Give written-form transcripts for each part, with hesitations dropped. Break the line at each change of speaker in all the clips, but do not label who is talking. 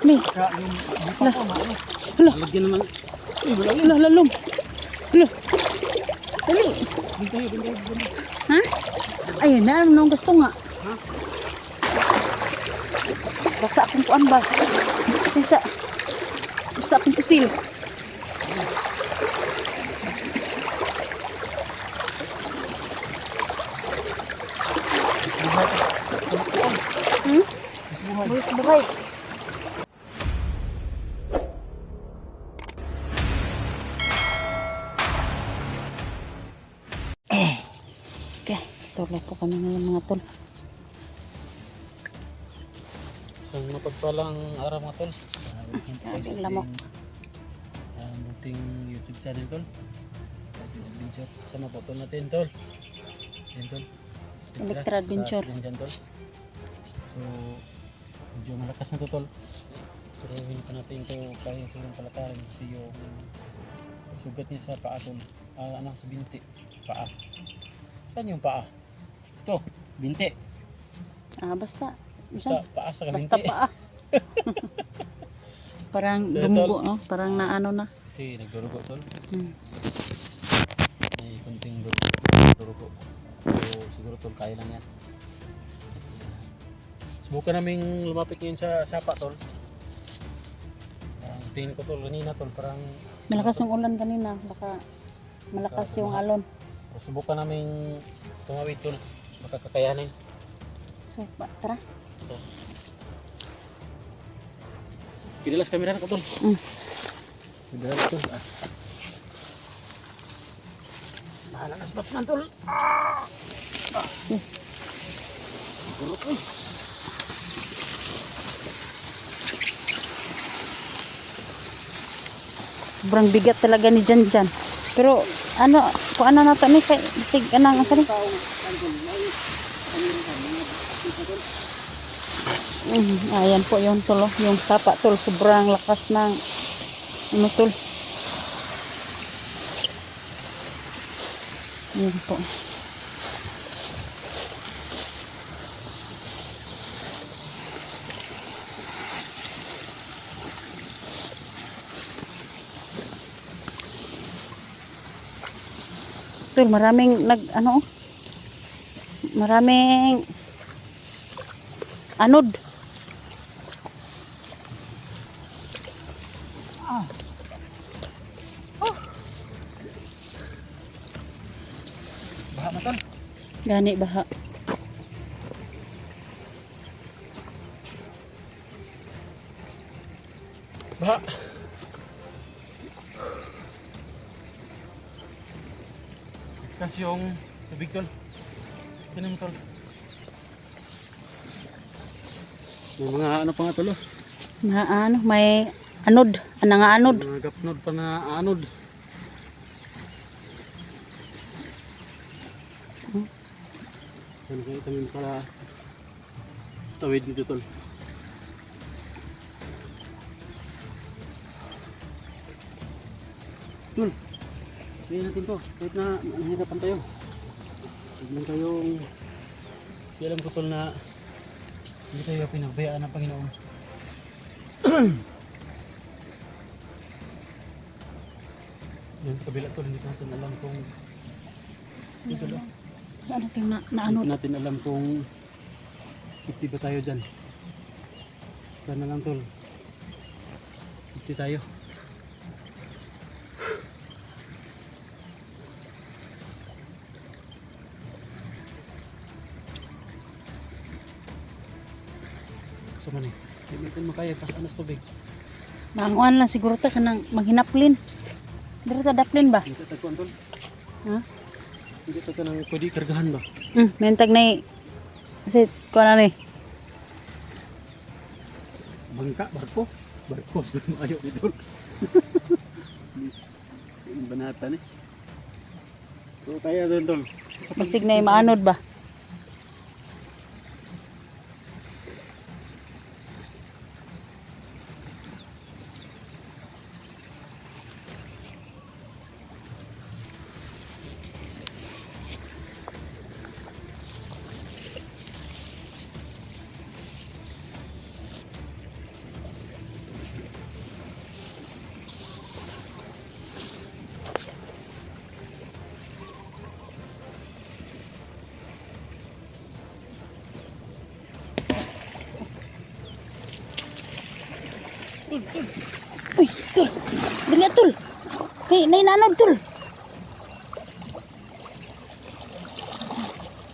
Ni. Hala.
Lagyan naman.
Hala, lalom. Hala. Dali.
Bintay.
Ha? Ayun na, anong gusto nga?
Ha?
Basa akong kuan ba? Basa akong pusil. Buhis buhay. Okay, tuloy po kami ngayon mga tol.
Isang mapagpalang araw mga tol.
Ang lamok.
Buting YouTube channel tol. Adventure sa mapoto natin tol. Yan tol.
Electra Adventure.
Yan tol. So medyo malakas na to tol. Pero hindi pa natin ito kaya sigurong palakarin kasi yung sugat niya sa paa tol. Sa binti. Paa. Saan yung paa? Ito, binti.
Basta.
Basta paa sa binti.
Basta paa. Parang gumugo, no? Parang naano na.
Kasi nagdurugo tol. May kunting durugo. So siguro tol kaya lang yan. Subukan naming lumapit ngayon sa sapa tol. Tingin ko tol kanina tol parang
Malakas yung ulan kanina. Baka malakas yung alon.
Subukan naming tumawid tol. Baka kakayanin.
So, tara.
So, pidalas kamera ko tol. Pidalas tol. Bahala na sa batman tol. Burot tol.
Sobrang bigat talaga ni Janjan. Pero ano, kung ano na to ni kay sig anang asa ni? Ayan po yung tol, yung sapa tol, sobrang lakas ng ano tol. Ayan po. Tol, maraming maraming anod.
Baha na tol.
Gani baha.
Baha. Kasi yung tubig tol. Tinan mo tol. May mga ano pa nga tol.
Na ano, may anod, nga anod.
Mga gapnod pa na anod. Ano kayo tamin para tawid dito tol. Tol, gawin natin to kahit na nahirapan tayo. Huwag lang kayong kasi alam ko tol na hindi tayo pinagbayaan ng Panginoon. Yan sa kabila tol, hindi natin alam kung dito lang.
Ano ting na anod?
Hindi natin alam kung safety ba tayo dyan. Sana lang tol, safety tayo. So man eh, hindi natin makaya pasaan sa tubig.
Manguan lang siguro ta kanang maghinaplin. Dira ta daplin ba?
Hindi ta tagkuhan tol.
Ha?
Hindi ta ka nang pwede kargahan ba?
Mentag na kasi kuha na ni.
Bangka, barko. Barko, ayaw ni tol. Yung banata ni. So kaya doon tol.
Kapasig na maanod ba? Uy, tol. Dali tol. Kay nainanod tol.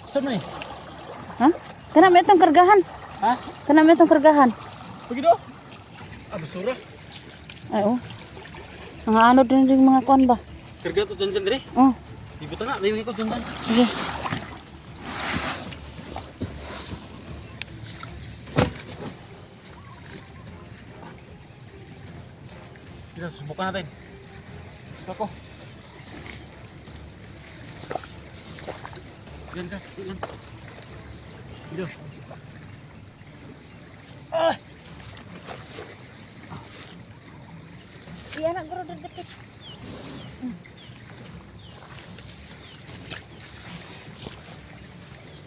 Saan na eh?
Ha? Kana may itong kargahan.
Ha?
Kana may itong kargahan.
Pagino? Basura.
Ay oh. Mga anod din yung mga kuan ba?
Karga to dyan dre.
Oh,
Ibutan na, may ko dyan.
sige.
Sige, subukan natin. Ako. Diyan ka, sige lang. Dito. Ah!
Iya nak guru deket.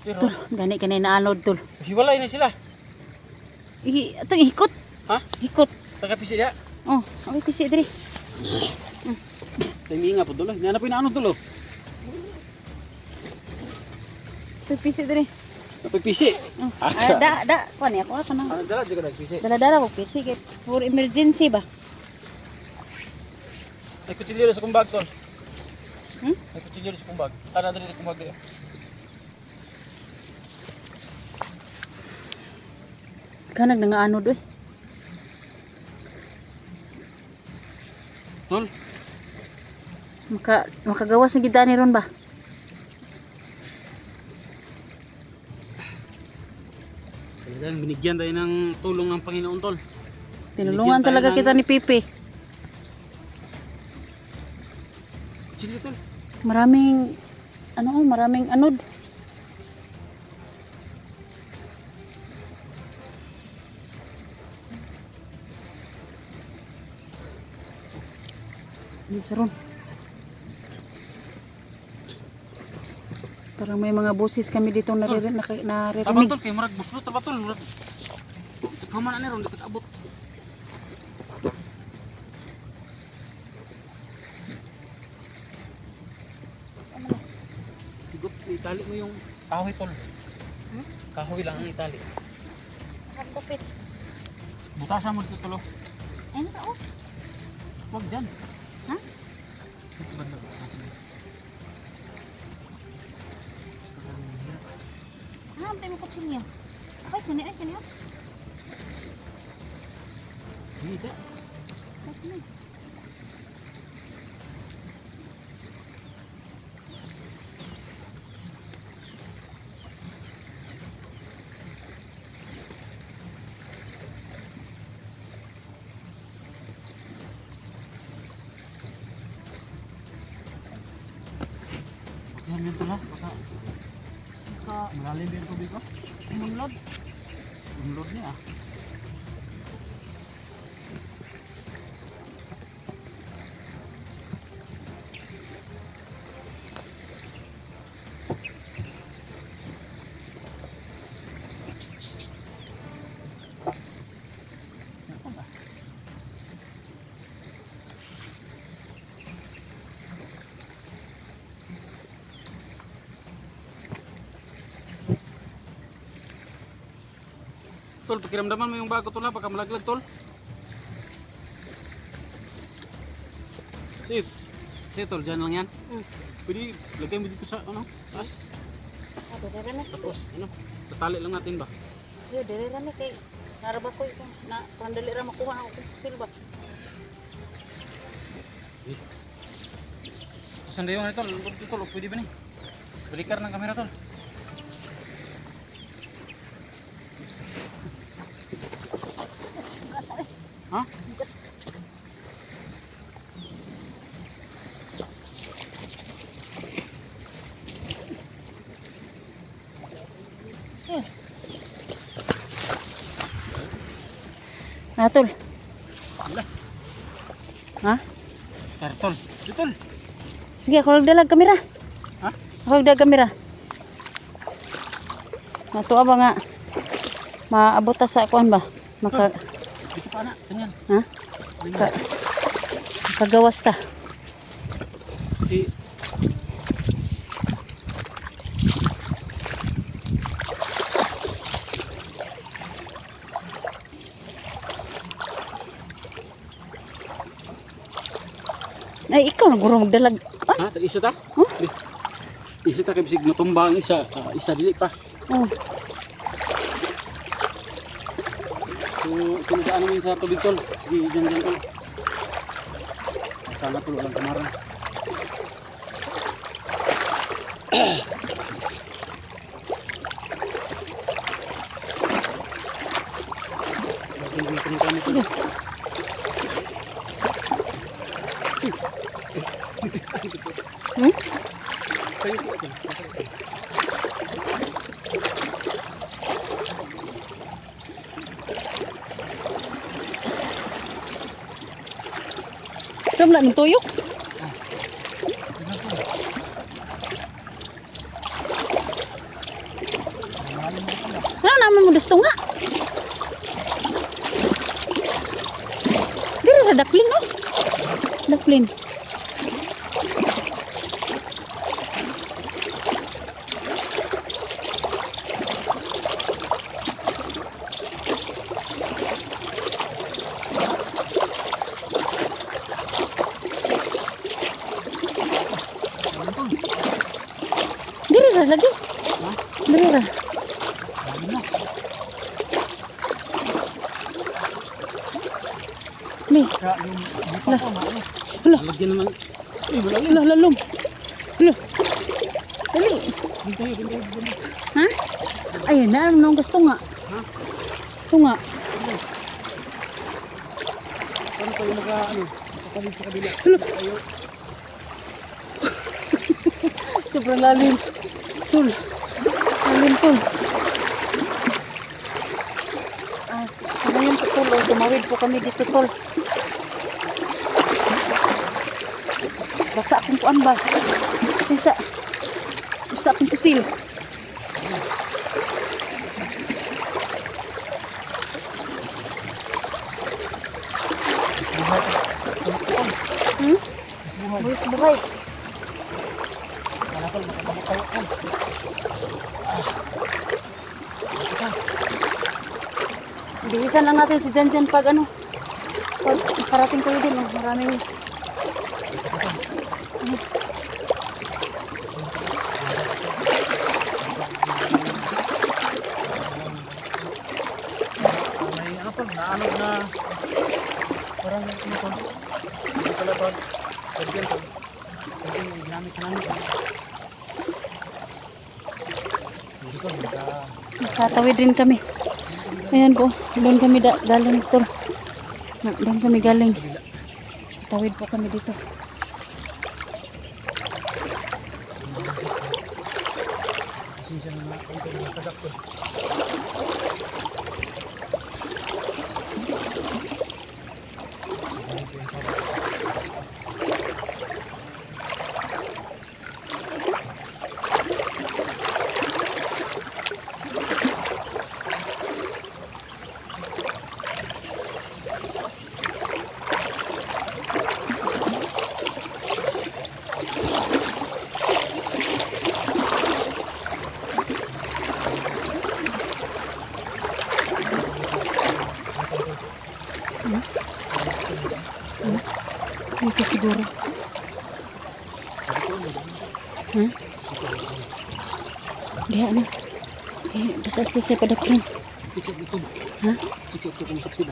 Pero,
Tol, gani kanay naanod tol.
hiwalay na sila.
Ito hikot.
Ha?
Hikot.
Tagapisi dia.
Oh, okay kasi diri.
Tingin nga po dulo. Hinanapin na ano dulo.
Ito pisi diri.
Napipisi.
Oh.
Asa?
Da, kuan ya ako nang
Ano dala juga nagpisi.
dala-dala ko pisi kay for emergency ba.
Ay kutsilyo sa kumbag tol.
Hmm?
Ay kutsilyo sa kumbag. Ana dali sa kumbag.
Kanag nangaanod eh.
Tol,
Makagawas na gid ani ron ba?
talagang binigyan tayo ng tulong ng Panginoon tol.
Tinulungan
Binigyan tayo
talaga
ng-
kita ni Pipi.
Kutsilyo tol.
Maraming anod. Ano sa ron? Parang may mga boses kami dito
Tabang
naririnig.
tol, kay murag buslot ba tol? Murag. Kaman ani ron dikit abot. Higot, itali mo yung kahoy tol.
Hmm?
Kahoy lang ang itali.
Kapit.
Butasan mo dito tol. Oh.
Ay, naka
Huwag dyan.
Ha?
Dito banda, butasan mo.
Ah, tayo mo kutsilyo. Ay, tini.
Hindi. Yan yun tol ha. Baka malalim din yung tubig ko.
Munlod.
Umlod niya ah. Tol, pakiramdaman mo yung bago tol ha, baka malaglag tol. Sit. Sit tol, dyan lang yan. Pwede lagay mo dito sa ano, taas.
Dire na.
Tapos ano, tatali lang natin ba?
Yo, dire na kay naraba ko ito na pandali ra makuha ako silba.
Sandayo nga tol, tol, pwede ba ni? Balikar ng kamera tol. Ha?
Tol.
Wala.
Ha?
Tara tol. Di, tol.
Sige, ako nagdalag kamera.
Ha?
Ako nagdalag kamera. Natuwa ba nga maabot ta sa kuan ba?
Dito pa na, ganyan.
Ha?
Ganyan.
Makagawas ta.
Si
Ay, ikaw na guro magdalag.
Ha? Isa ta?
Huh?
Isa ta kay bisig matumba ang isa. Isa dili pa.
Oh.
So, tinadaan namin sa tubig tol. Di dyan tol. Sana tol walang kamarang.
Hmm? Ito lang ng tuyok. Ano naman mo gusto nga? Diri ra daplin no? Daplin. Diri ra lagi. Diri ra. Ni. Hala.
Lagyan naman.
Hala, lalom. Hala. Dali. Ha? Ayun na, ano nang gusto nga?
Ha?
Ito nga.
Ano tayo ano? Kapalid sa kabila.
Hala.
Ayo.
Sobrang lalim. Tul. Lalim tul. Ngayon po tol, tumawid po kami dito tol. Basa akong kuan ba? Basa akong pusil. Hmm? Buhis buhay.
Malapal makabalik tayo.
Bihisan lang natin si Janjan pag ano. Pag parating tayo din, maraming
May ano pa, naanog na parang ano to. Hindi pala ba? Pagyan to. Pagyan yung ginamit namin. Hindi ko,
tatawid din kami. Ayan po, doon kami galing tol. Doon kami galing. Tawid po kami dito.
pasensya na nga konti na sadak ko.
Dito siguro. Ha? Diha na. Basta sa padakrin.
Cicik itu.
Ha?
Cicik itu kung kapit.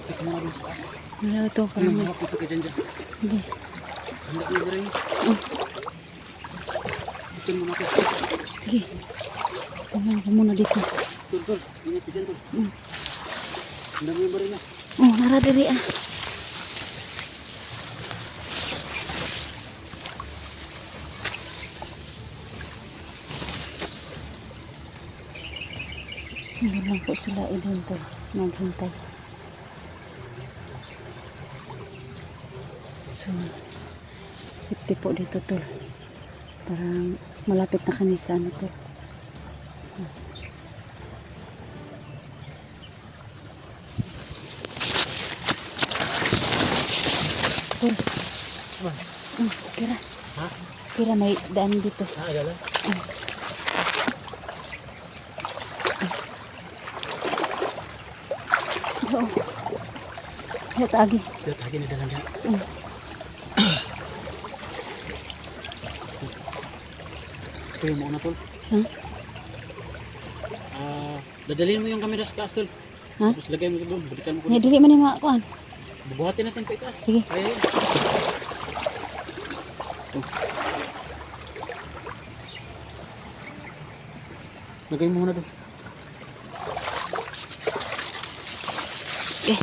Cicik mo na rin sa taas.
Wala ito.
Ano
Parang may...
mga pito ka dyan dyan.
Sige.
Handa mo ba rin? Bitin mo na ito.
Sige. Tingnan ko muna dito.
Tur. Ingat ka dyan, Tur. Handa mo ba rin na?
Oh, nara diri ah. Hindi lang po sila doon to maghintay. So, safety po dito to. Parang malapit na kami sa ano to. Tol. Kira.
Ha?
Kira may daan dito.
Ah, adalah.
Oo. Hit agi.
Lihat lagi nih dalam dia. Ito yung mauna tol.
Hmm?
Dadalhin mo yung camera sa taas tol.
Ha?
Tapos lagay mo doon. Balikan mo ko.
Nya dili man ni kuan.
Bubuhatin natin pa itaas.
Sige.
Ay. Lagay mo muna doon.
Okay.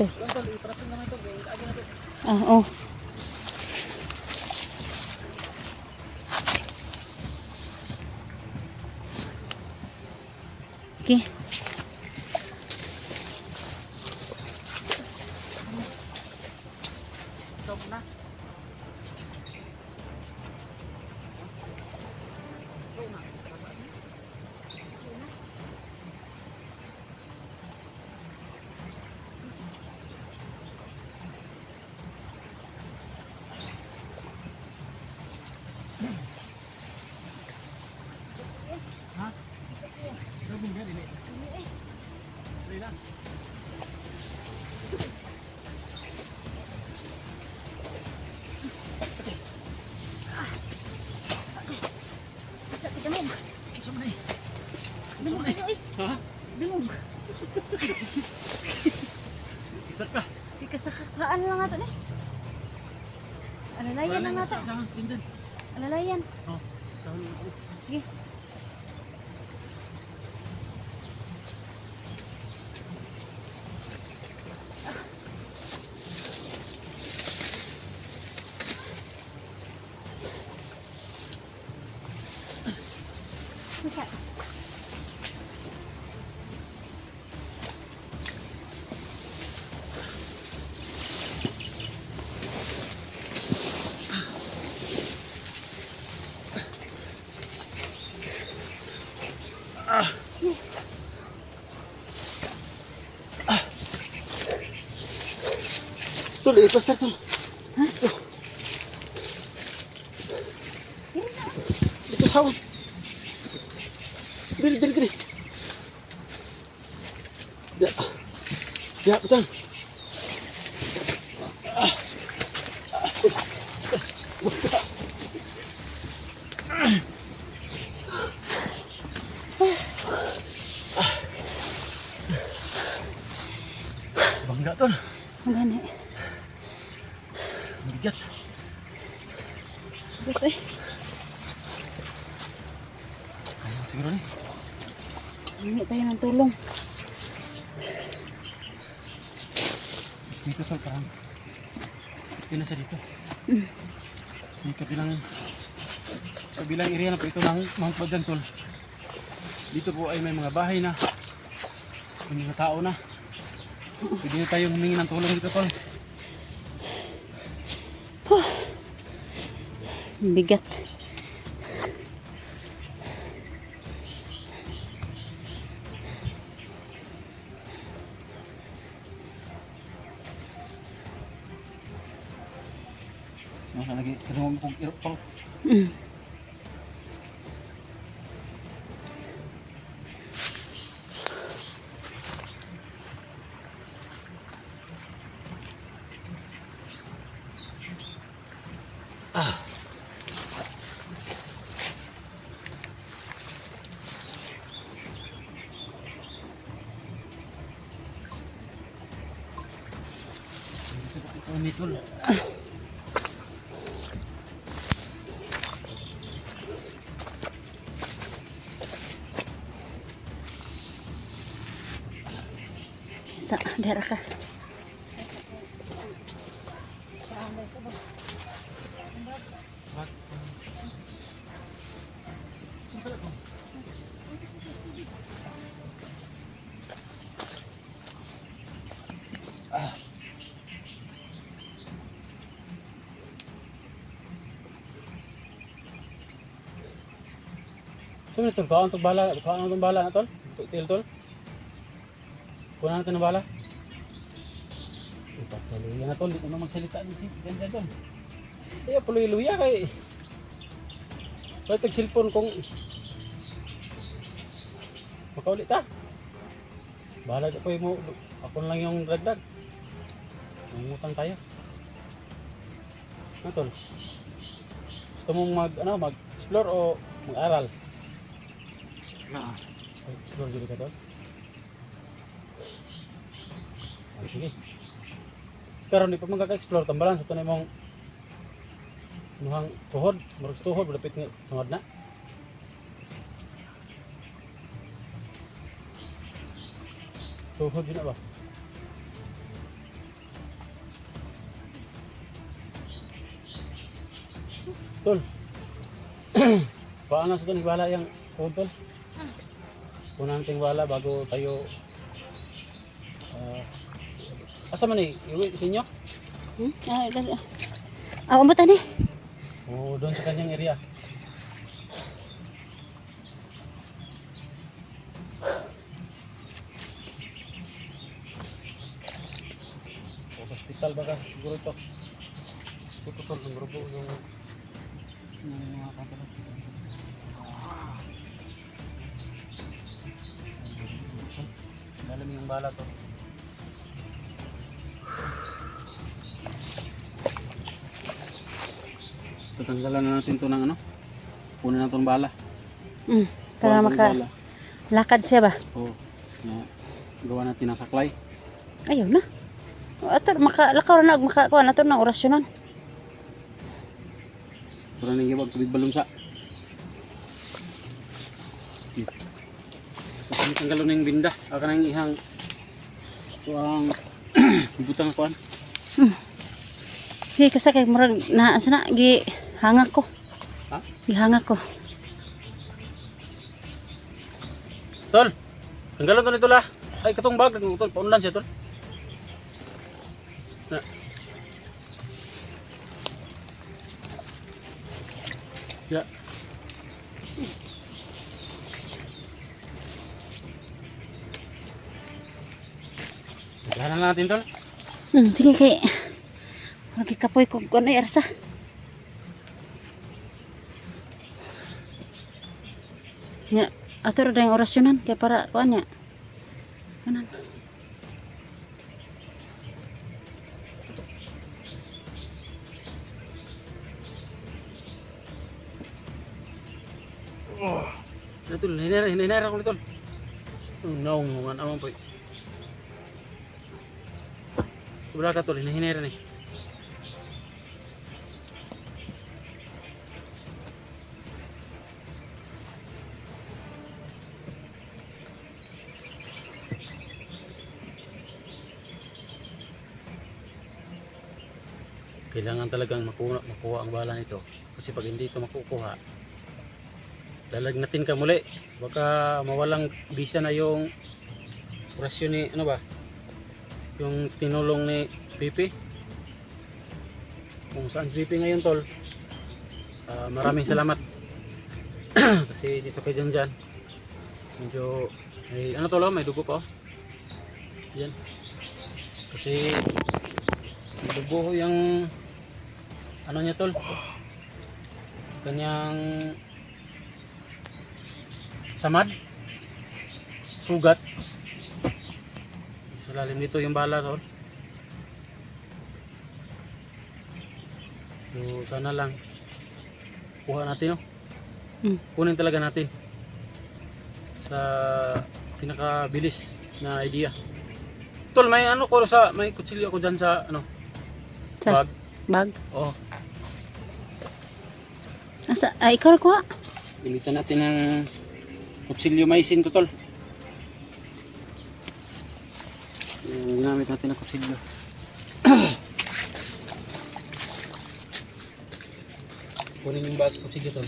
Ito. Oh. Okay.
Ha?
Dungog.
Isat ka.
Ikasakakaan lang nato ni. Alalayan lang nato.
Saan? Sindan.
Alalayan.
Oh. Saan?
Sige. Bisa.
Tol, i-plaster tol.
Ha?
Ito sa awan. Dili, dili, dili. Ya, betul. Bangga tol.
Magani.
Bigat.
Bigat eh.
Kaya siguro nih.
Hingi tayo ng tulong.
Dito tol, parang ito na siya dito. Dito kabilang area na po ito ng Mount Badan tol. Dito po ay may mga bahay na, may mga tao na. Pwede na tayong humingi ng tulong dito tol.
Bigat.
Masa lagi kedua kong irok tol. Ito ni tol.
Sa dara ka.
So ito, kuhaan itong bala na tol. Til tol. Kuhaan natin ng bala. Ito, luya na tol. Di naman magsalita din si ganda tol. Kaya puloy luya kay. Kaya tag cellphone kung Makauli ta. Bahala ko mo. Ako na lang yung dagdag. Mangutang tayo. Ano tol? Gusto mong mag-explore o mag-aral? Explore dito ka tol? Sige. Pero hindi pa magkaka-explore. Tambalan sa tunay mong muhang tuhod. Marag tuhod. Malapit nga tuhod na. Tuhod yun na ba? Tol. Paano sa tunay wala yung tuhod tol? Unang tingwala bago tayo asa man eh, iwi sa inyo?
Mo tani.
Oo, doon sa kanyang area. O sa hospital baka siguro ito. Ito tol, ang grupo yung mga pantalo. Lalim yung bala to. Tatanggalan na natin to ng ano? Punin na itong bala.
Para
Buwan
maka
bala.
lakad siya ba?
Oo. Na, gawa natin ng saklay.
Ayun na. Ato makalakaw na makakuha na to ng orasyonan.
Para nang iwag tubig balunsa. Kasi tanggalon na yung binda. Aka nang ihang ito ang ibutang akuan.
Sige kasi kay murag na sana gi hangak ko.
Ha?
Gihangak ko.
Tol! Tanggalon to nito la. Ay katong bag. Tol, paundan siya tol. Na. Ya. Gana natin tol.
Sige kay lagi kapoy ko ano arsa. Nya ato ra yung orasyonan kay para kuan nya. Kanan.
Tol, hinera ko ni tol. Naong mga naman po. Wala ka tol, hinera ni. Kailangan talagang makuha ang bala nito. Kasi pag hindi ito makukuha, lalagnatin ka muli. Baka mawalang bisa na yung orasyon ni, ano ba? Yung tinulong ni Pipi. Kung saan Pipi ngayon tol. Maraming salamat. Kasi dito kay Janjan. Medyo, ano tol, may dugo pa oh. Yan. Kasi, may dugo yung ano niya tol, kanyang samad, sugat sa lalim nito yung bala tol. So sana lang kuha natin kunin talaga natin sa pinakabilis na idea tol. May ano ko sa, may kutsilyo ako dyan sa ano
Sa
bag.
bag.
Oh,
Asa ikaw ko.
gamitan natin ng kutsilyo maisin to tol. Yung ginamit natin ng kutsilyo. Kunin yung bag kutsilyo tol.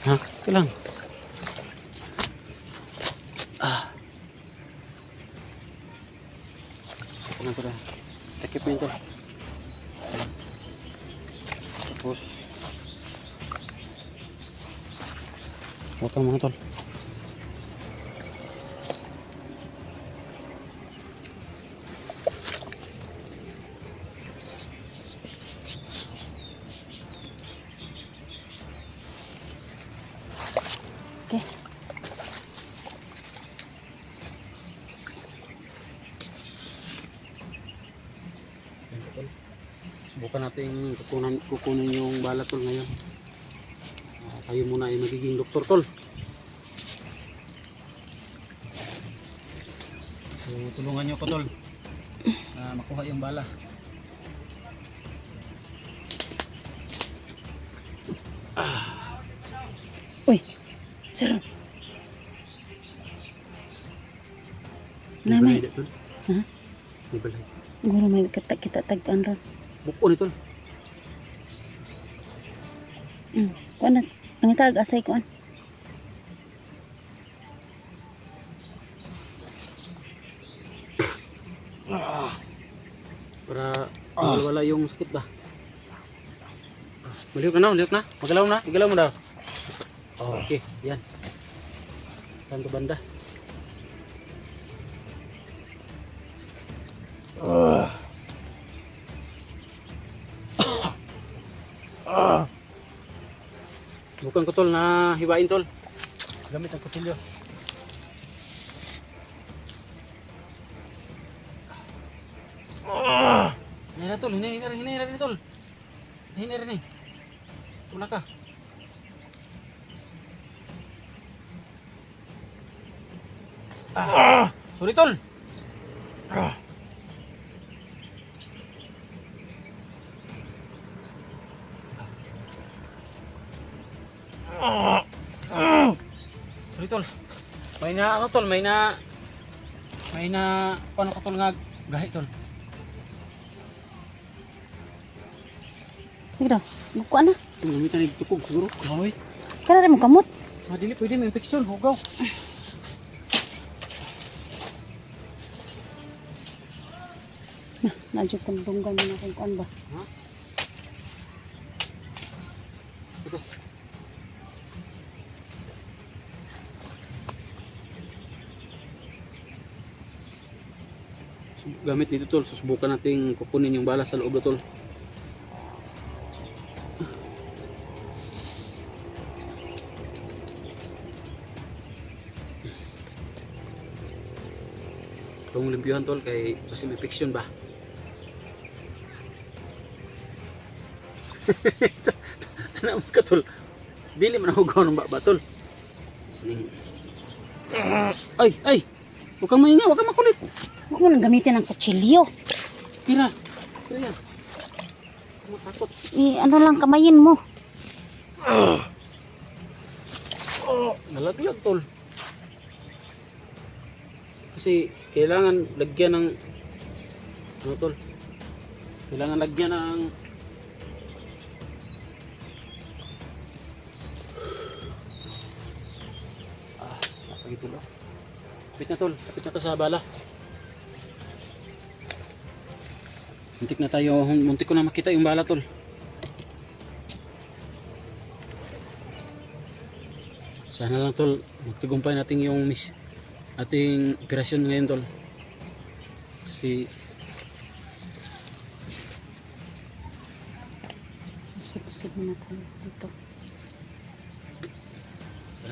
Ha? Ito lang. Ano ko na? Takip mo yun tol. Tapos butang mga tol. Subukan natin kukunin yung bala tol ngayon. Kayo muna ay magiging doktor tol. So tulungan nyo ko tol na makuha yung bala.
Uy, sir. Namay.
Balay, tol.
Ha?
May balay.
Guro may kita tag-an ron.
Buko ni tol.
Kuan na. Ang tag asay kuan.
Para wala yung sakit ba. Malihok na. Magalaw na. Igalaw mo daw. Oh, okay, yan. Saan to banda? Bukan ko tol na hiwain tol. Gamit ang kusilyo. Hinira tol, hinira rin tol. Hinira rin. Wala ka. Sorry tol. Sorry tol. May na ano tol, may na paano ko tol nga gahi tol.
Sige daw. Kuan na.
Gamitan ni tukog siguro. Kahoy.
Kana rin mo kamot.
Dili pwede may infection, hugaw.
Nadyo kung dunggan mo na kung kuan ba.
Ha? Ito. Gamit dito tol, susubukan nating kukunin yung bala sa loob na tol. Itong limpyuhan tol kay kasi may infection ba. Tanam ka tol. Dili man ako gawa ng baba tol. Ay! Huwag kang mahinga, huwag kang makulit.
Huwag mo nang gamitin ang kutsilyo.
Kira yan. Huwag matakot.
Ano lang kamayin mo.
Nalaglag tol. Kasi kailangan lagyan ng ano tol? Kailangan lagyan ng napagito tol. Kapit na to sa bala. Muntik ko na makita yung bala tol. Sana lang tol, magtagumpay natin yung ating operasyon ngayon tol. Kasi
Sip mo na tayo dito.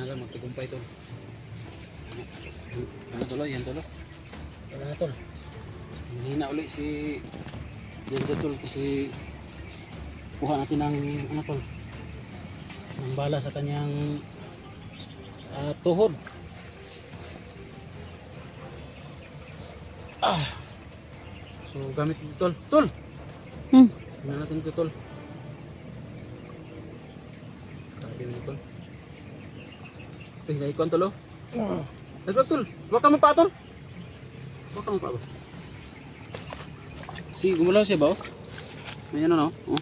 sana lang magtagumpay tol. Ano tol? Yan tol. Wala na tol. Hihina uli si yan tol kasi kuha natin ng ano tol, ng bala sa kanyang tuhod. So gamit ito tol. Tingnan natin ito tol. Grabe na tol. Naikuan tol oh. Naglag tol. Huwag ka mapa tol. Huwag ka mapa ba? Si gumalaw siya ba oh? May ano no? Oh.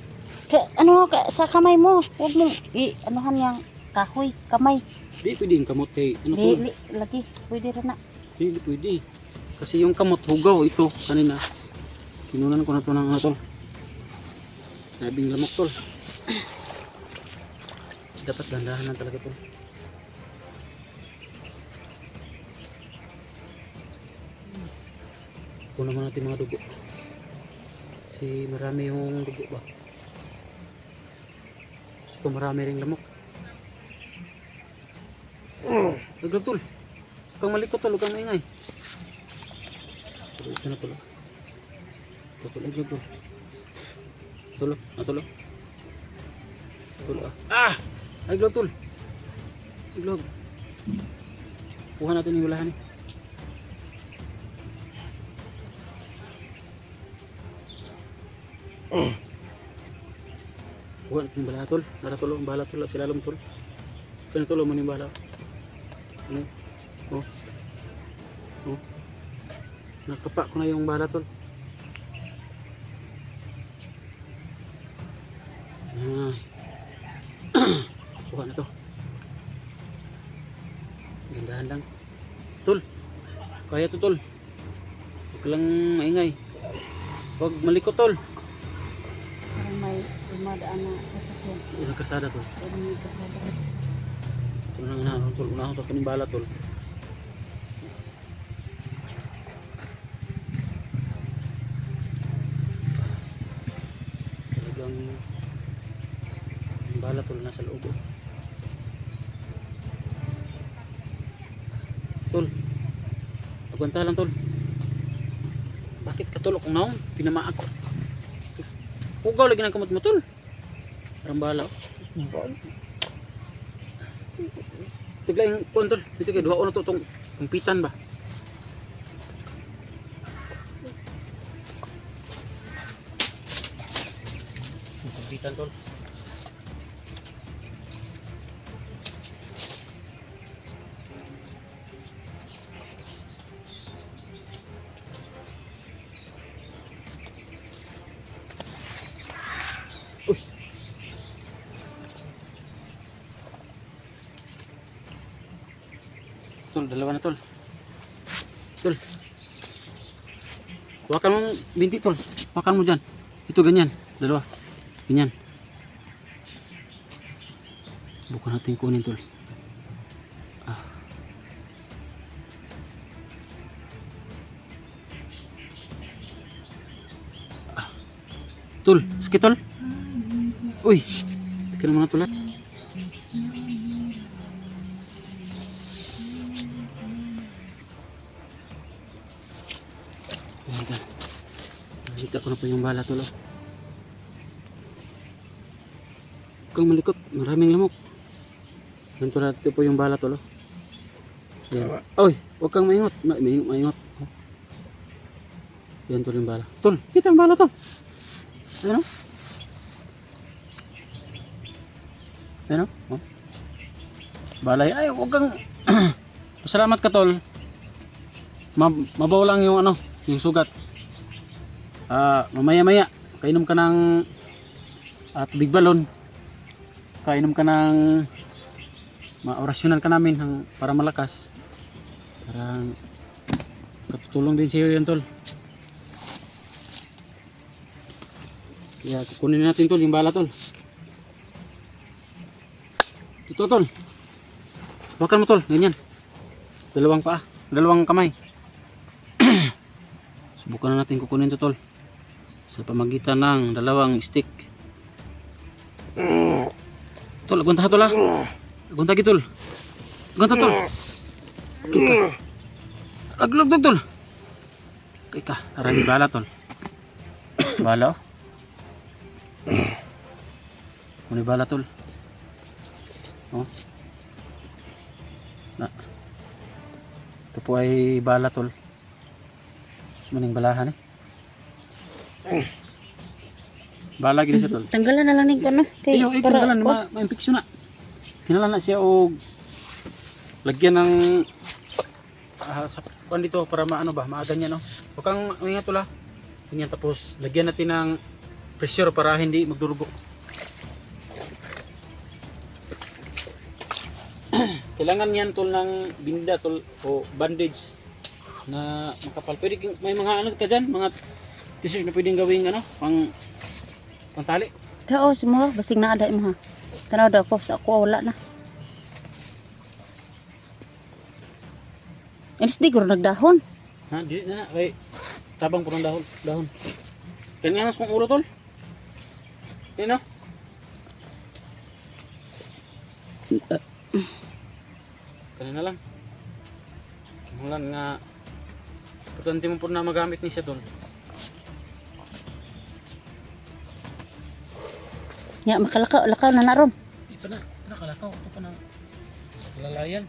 Sa kamay mo. Huwag mo anuhan yang kahoy, kamay.
Di pwede yung kamot kay ano tol.
Lagi. Pwede rin na.
Di pwede. Kasi yung kamot hugaw ito kanina. Kinunan ko na to ng ano tol. Nabing lamok tol. Dapat dandahan lang talaga tol. Kunan mo natin mga dugo. Kasi marami yung dugo ba. So marami ring lamok. Naglag tol. Huwag kang malikot tol, huwag kang maingay. Ito na tol. Ito tol, naglag tol. Tulo, tulo. Tulo ah. Ay glog tol. Glog. Kuha natin yung balahan. Kuha natin yung balahan tol. Nara tol, ang bala tol, sila tol. Saan tol mo yung bala? Ano? Oh. Oh. Nakapa ko na yung bala tol. Ah. Kuha na to. Gandahan lang. Tol. Kaya to tol. Huwag lang maingay. Huwag malikot tol.
Parang may sumadaan na sasakyan.
Ulang kasada tol.
Parang may kasada.
Unahon tol. Unahon tol. Panimbala tol. Talagang bala tol nasa loob. Tol. Agwanta lang tol. Bakit katulok kung naong? Tinamaan ko. Hugaw lagi ng kamot mo tol. Parang bala. Tigla yung kuwan tol. Dito kayo. Duha na to itong kumpitan ba? Kumpitan tol. Tol, dalawa na tol. Tol. Hawakan mo binti tol. Hawakan mo dyan. Ito ganyan. Dalawa. Ganyan. Bukan natin kunin tol. Ah. Ah. Tol, sakit tol. Uy. Tika naman na tol. Nakita ko na po yung bala tol. Kung malikot, maraming lamok. Ganito natin po yung bala tol. Yan. Oy, huwag kang maingot. Maingot. Yan tol yung bala. Tol, kita ang bala tol. Ayan o. Ayan o. Oh. Bala yan. Ay, huwag kang... Pasalamat ka tol. Mabaw lang yung ano, yung sugat. Mamaya-maya kainom ka ng tubig balon, kainom ka ng maorasyonan ka namin para malakas, parang katutulong din sa iyo yan tol. Kaya kukunin natin tol yung bala tol. Ito tol, hawakan mo tol, ganyan, dalawang paa, dalawang kamay. Subukan na natin kukunin ito tol sa pamagitan ng dalawang stick. Tol, agunta tol ah. Agunta tol. Agunta tol. Kika. Aglog tol. Kika, arang bala tol. Bala oh. Muni bala tol. Oh. Na. Ito po ay bala tol. Maning balahan eh. Bala gini siya tol.
Tanggalan na lang ning kono kay
Iyo, tanggalan ma-infeksyon na. Kinala na siya og lagyan ng sa kuan dito para maano ba, maagan niya no. Huwag kang ingat tol ha. Ganyan, tapos lagyan natin ng pressure para hindi magdurugo. Kailangan yan tol ng binda tol o bandage na makapal. Pwede may mga ano ka dyan, mga t-shirt na pwedeng gawing ano, pang tali.
Kao semua basig na ada mo ha. Tanaw daw ko sa ako wala na. Inis di guro nagdahon.
Ha, di na kay tabang po ng dahon. Kanya nas kong ulo tol. Yun no? Kanina lang. Mulan nga importante mo po na magamit ni siya tol.
Ya makalakaw na naron.
Ito na kalakaw. Ito pa na lalayan.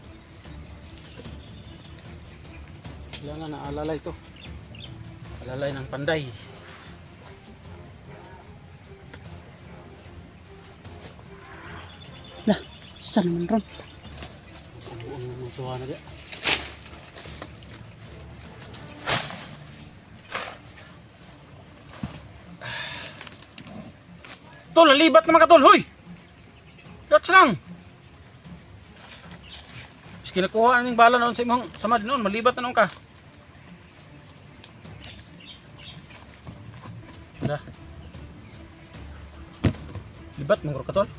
Kailangan na alalay ito. Alalay ng panday.
Lah, saan naman ron?
Ang tuwa na diya. Tol, nalibat naman ka tol, huy! Relax lang! Mas kinakuha ng bala noon sa imong samad noon, malibat na noon ka. Wala. Libat, mangro ka tol.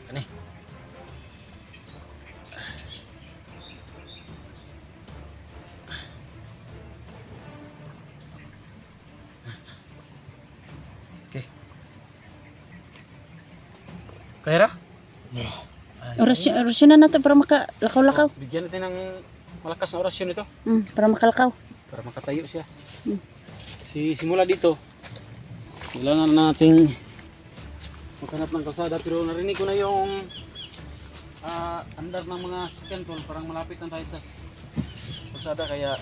Kani. Okay. Kaya ra?
Orasyon na natin para makalakaw-lakaw.
Bigyan natin ng malakas na orasyon ito
Para makalakaw.
para makatayo siya.
Mm.
Simula dito, kailangan nating maghanap ng kalsada, pero narinig ko na yung andar ng mga sasakyan tol, parang malapit na tayo sa kalsada, kaya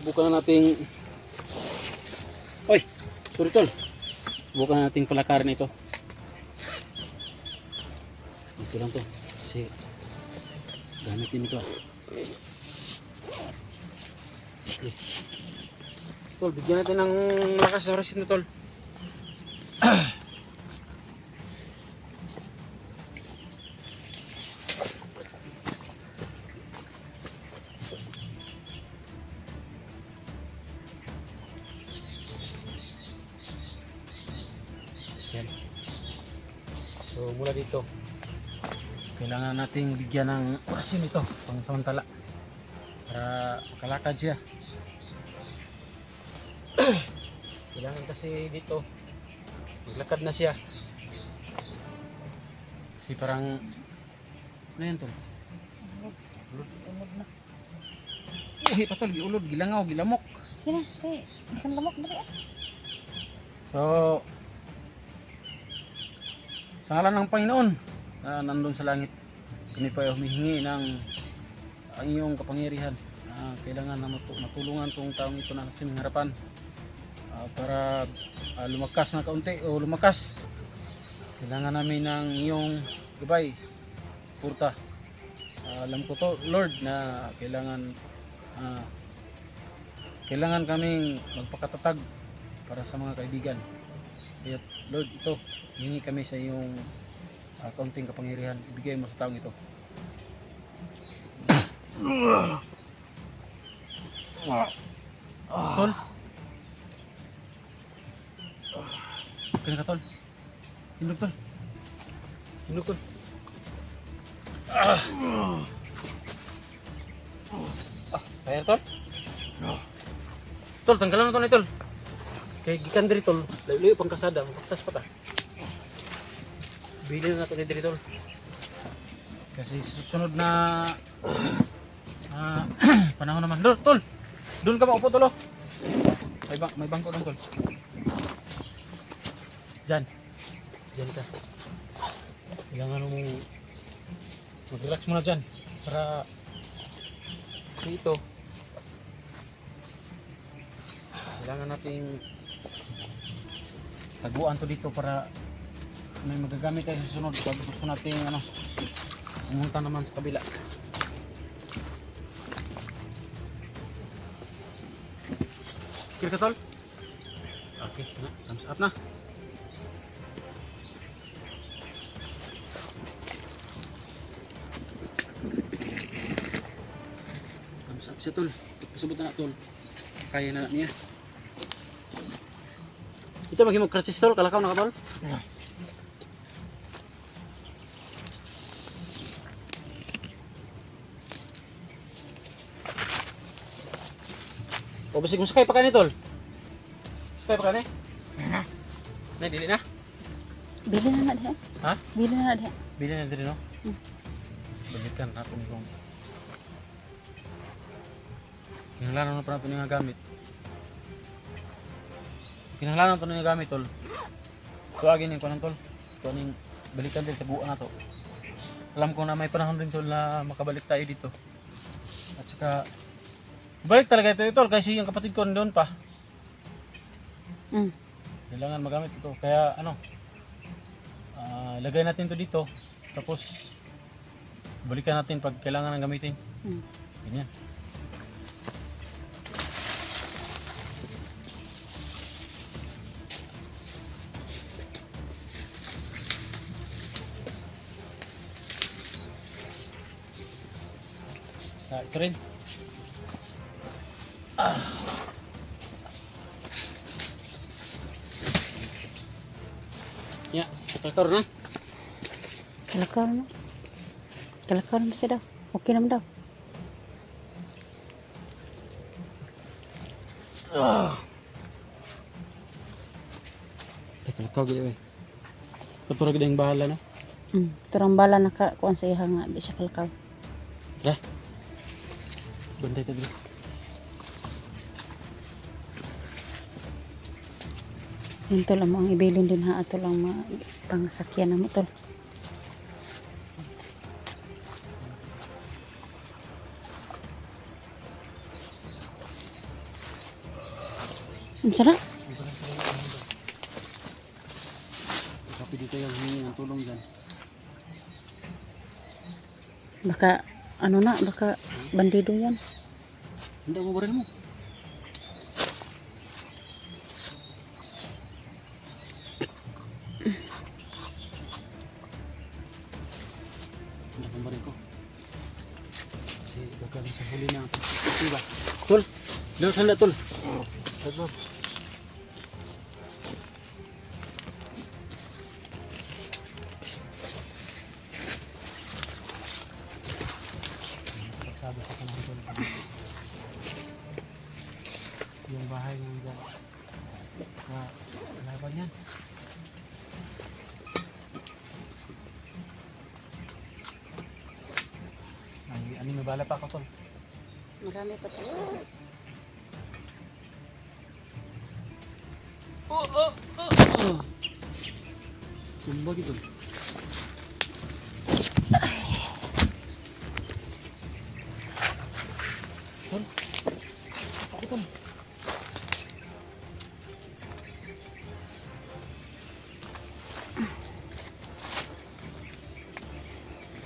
subukan na nating sorry tol, subukan na nating palakarin ito. Ito lang to kasi gamitin ito. Okay. Tol, bigyan natin ng malakas na orasyon na tol. Yan. So mula dito kailangan nating bigyan ng orasyon ito pang samantala para makalakad siya. Kailangan kasi dito maglakad na siya kasi parang ano yan tol? Ulod na. Uhi pa tol, giulod, gilangaw, gilamok.
Sige na, ikan lamok dali.
So sa ngalan ng Panginoon na nandun sa langit, kami po ay humihingi ng ang iyong kapangyarihan. Kailangan na matulungan tong taong ito na sa aming harapan para lumakas na kaunti o lumakas. Kailangan namin ng iyong gabay, purta. Alam ko to Lord na kailangan kaming magpakatatag para sa mga kaibigan. Kaya Lord, ito hingi kami sa iyong kaunting kapangyarihan, ibigay mo sa taong ito. Tol, kaya ka tol, hinug tol, hinug tol. Kaya tol, tol, tanggalan mo tol na tol. Kaya gikan diri tol, layo pang kasada, magpaktas pa ta. Bili na natin diri tol. Kasi susunod na panahon naman. Tol, doon ka maupo tol. May bangko doon tol. Diyan ka. Kailangan mo mag-relax muna dyan para kasi ito kailangan nating taguan to dito para may magagamit tayo sa sunod pag gusto nating pumunta naman sa kabila. Clear ka tol? Okay na, thumbs up na. Thumbs up siya tol. Pasabot na tol. Kaya na niya. Ito mag-himog crutches tol, kalakaw na ka tol? O basig mo sakay pa kani tol? Sakay pa kani? Na, dili na.
Bili na diha.
Ha?
Bili na diha.
Bili na din, no?
Hmm.
Balikan natin kung kinahanglan na pa natin nga gamit. Kinahanglan na nga gamit, tol. Tuwagin yung kunan, tol. Kunin, balikan din, taguan na to. Alam ko na may panahon din, tol, na makabalik tayo dito. At saka, balik talaga ito, tol, kasi yung kapatid ko doon pa. Kailangan magamit ito. Kaya, lagay natin to dito. Tapos, balikan natin pag kailangan ng gamitin. Ganyan. Ito rin. Ya, kalakar na.
Kalakar na. Kalakar na siya daw. Okay naman daw.
Kalakaw gaya eh. Katurag din yung bahala na.
Turang bala nakakuan sa iya nga. Di siya kalakaw.
Dah. Bantay tadi.
Yun tol, ang ibilin din ha. Ato lang pangsakyan na mo tol. Ang sarap.
Tapi dito yung humingi ng tulong dyan.
Baka, baka bandido yan.
Hindi mo baril mo. Hindi mo baril ko. Kasi baka sa huli na. Diba? Tol! Doon sanda, tol! Tol! Sabi sa kanang tol. Yung bahay ng dyan. Laban yan. Ay, may bala pa ako, tol.
Marami pa tol.
Sumbag ito. Tol. Ako, tol.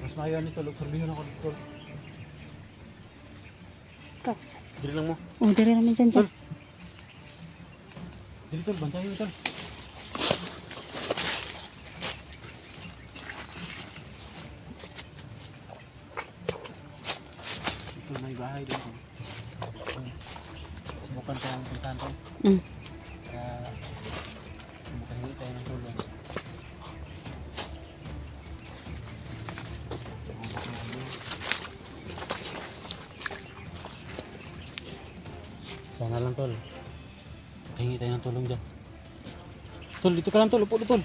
Mas maayaw nito. Lugsorbihan ako dito, tol.
Ikaw.
Dili lang mo.
Oh, diri naman dyan dyan.
Dili, tol. Bantayan mo, tol. Ito may bahay din, tol. Subukan ko ang puntahan, tol. Para makahingi tayo ng tulong. Sana lang, tol. Hingi tayo ng tulong dyan. Tol, dito ka lang, tol. Upo na, tol.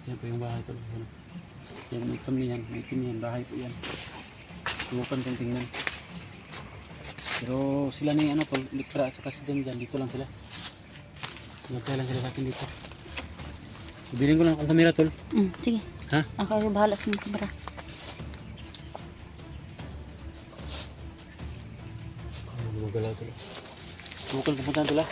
Yan po yung bahay, tol. Yan, may itim yan. May itim yan. Bahay po yan. Subukan kong tingnan. Pero sila ni tol. Likra at saka si dyan. Dito lang sila. Nagkaya lang sila sa akin dito. Bilhin ko lang akong kamera, tol.
Sige.
Ha?
Ako yung bahala sa mga kamera.
Gumagalaw, tol. Subukan kong puntahan, tol, ha?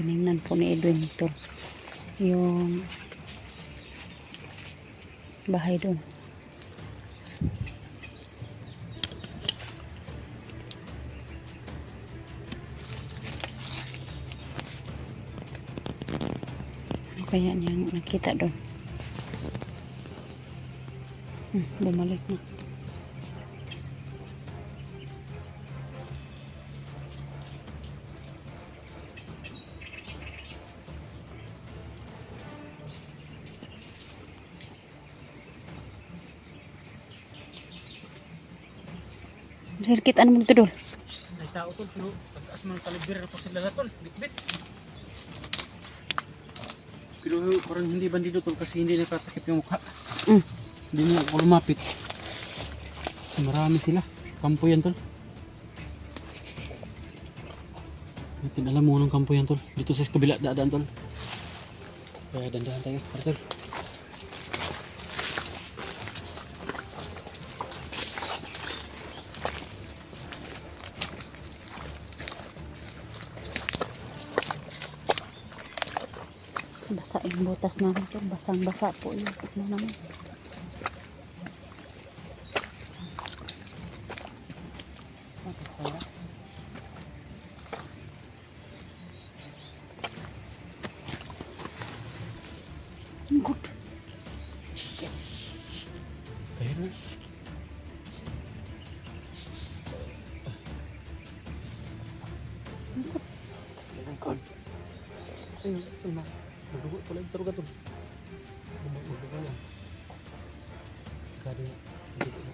tinignan po ni Edwin ito. Yung bahay doon. Ano kaya niyang nakita doon? Bumalik na. Sirkit, ano mo dito, Dol?
Ay tao tol, pero pag-as man kalibir ako sila tol, bitbit. Pero parang hindi bandido tol kasi hindi nakatakip yung mukha. Hindi mo ako lumapit. Marami sila. Kampo yan tol. Natin alam mo ng kampo yan tol. Dito sa kabila dadaan tol. Kaya dandahan tayo. Tara tol.
Basa yung butas namin to. Basang-basa po yung ano namin. Good.
Kaya na. Ayun, ito na. Madugo pala yung taruga tol. Madugo yan. Kaya dito na.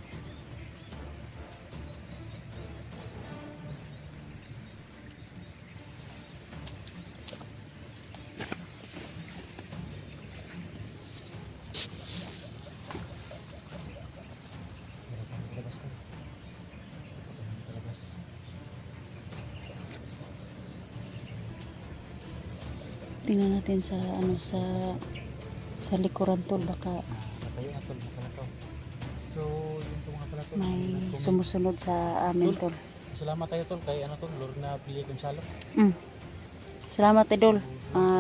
Tingnan natin sa ano sa likuran tol, baka
Natayo na tol, makalakaw. So, yun po mga pala tol.
may sumusunod sa amin tol.
Salamat tayo tol kay ano tol, Lorna Pili Gonzalo.
Salamat Idol.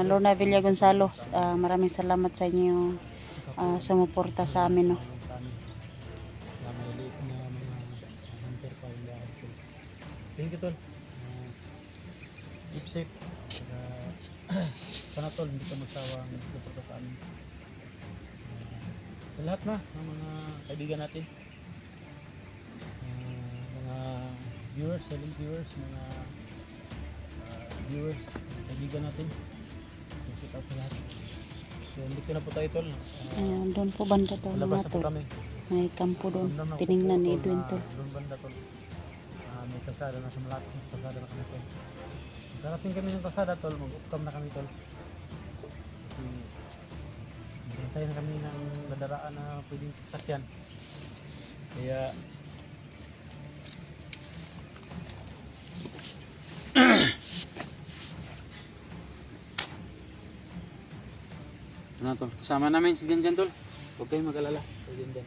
Lorna Villa Gonzalo. Maraming salamat sa inyo sumuporta sa amin, no.
Na maliliit na mga hunter pa yung lahat tol. Thank you tol. Keep safe. Sana tol, hindi ka magsawang nagsuporta sa amin. Sa lahat na ng mga kaibigan natin. Mga viewers, silent viewers, mga viewers, kaibigan natin. Shout out sa lahat. So, hindi ko na po tayo tol.
Ayan, doon po banda daw
Labas
mga
na po
tol.
kami.
May kampo doon.
Doon na po
Tinignan
po,
ni
tol,
Edwin tol.
Doon banda tol. May kalsada na sa malapit na kalsada na kami tol. Darating kami ng kalsada tol, mag-upcam na kami tol. Kasi maghintay na kami ng ladaraan na pwedeng sakyan. Kaya ano tol, kasama namin si Janjan tol. Huwag kayong mag-alala si Janjan.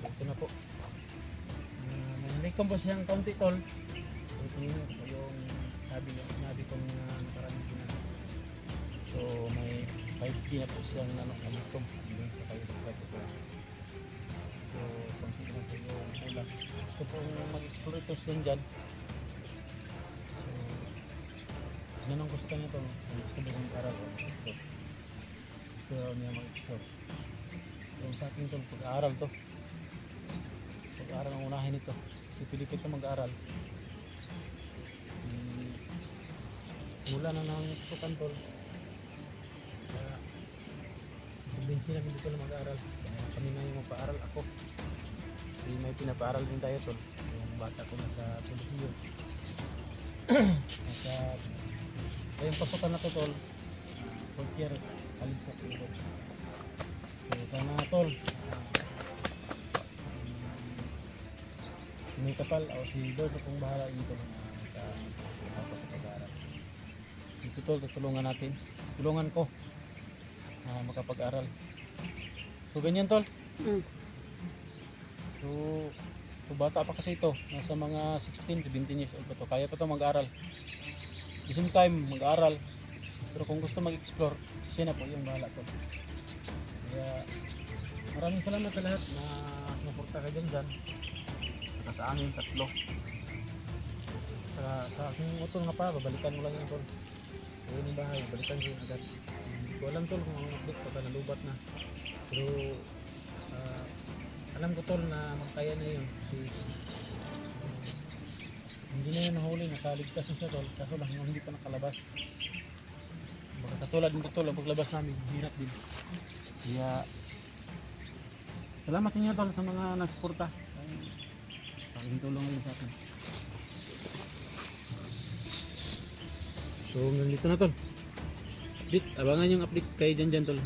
Ito na po. May nalikom po siyang kaunti tol. Ito yung sabi kong nakaraan sinabi. So may 5G na po siyang nalikom. Hanggang sa kayo sa po. So konti na po yung ulam. Gusto pong mag-explore ito si Janjan. So yun ang gusto niya tol. Gusto ba mag-aral o mag-explore? Gusto niya mag-explore. Yung sa akin tol, pag-aaral to. Pag-aaral ang unahin ito. Si Pilipit na mag-aaral. Mula na ng tukan tol. Kaya kumbinsi na dito na mag-aaral. Kaya kami na yung magpa-aral ako. Kasi may pinapa-aral din tayo tol. Yung bata ko na sa Pilipino. Nasa yung pasukan na to tol. Fourth year. Alis sa Pilipino. So sana tol. May kapal o si Lord na kung bahala dito sa pag-aaral. Dito tol, tulungan natin. Tulungan ko makapag-aral. So ganyan tol. So bata pa kasi ito. Nasa mga 16 to 17 years old pa to. Kaya pa to mag-aral. At the same time mag-aral. Pero kung gusto mag-explore, siya na po yung bahala tol. Kaya maraming salamat sa lahat na sumuporta ka dyan. Saka sa amin, tatlo. Sa aking utol nga pa, babalikan mo lang yung tol. Sa yung bahay, balikan ko yung agad. Hindi ko alam tol kung ang update pagka nalubat na. Pero alam ko tol na makaya na yun. Kasi hindi na yun nahuli, nakaligtas na siya tol. Kaso lang hindi pa nakalabas. Baka katulad ng tol, ang paglabas namin, hirap din. Kaya salamat sa inyo tol sa mga nagsuporta. Paging tulong ngayon sa atin. So, nandito na tol. Update, abangan yung update kay Jan tol.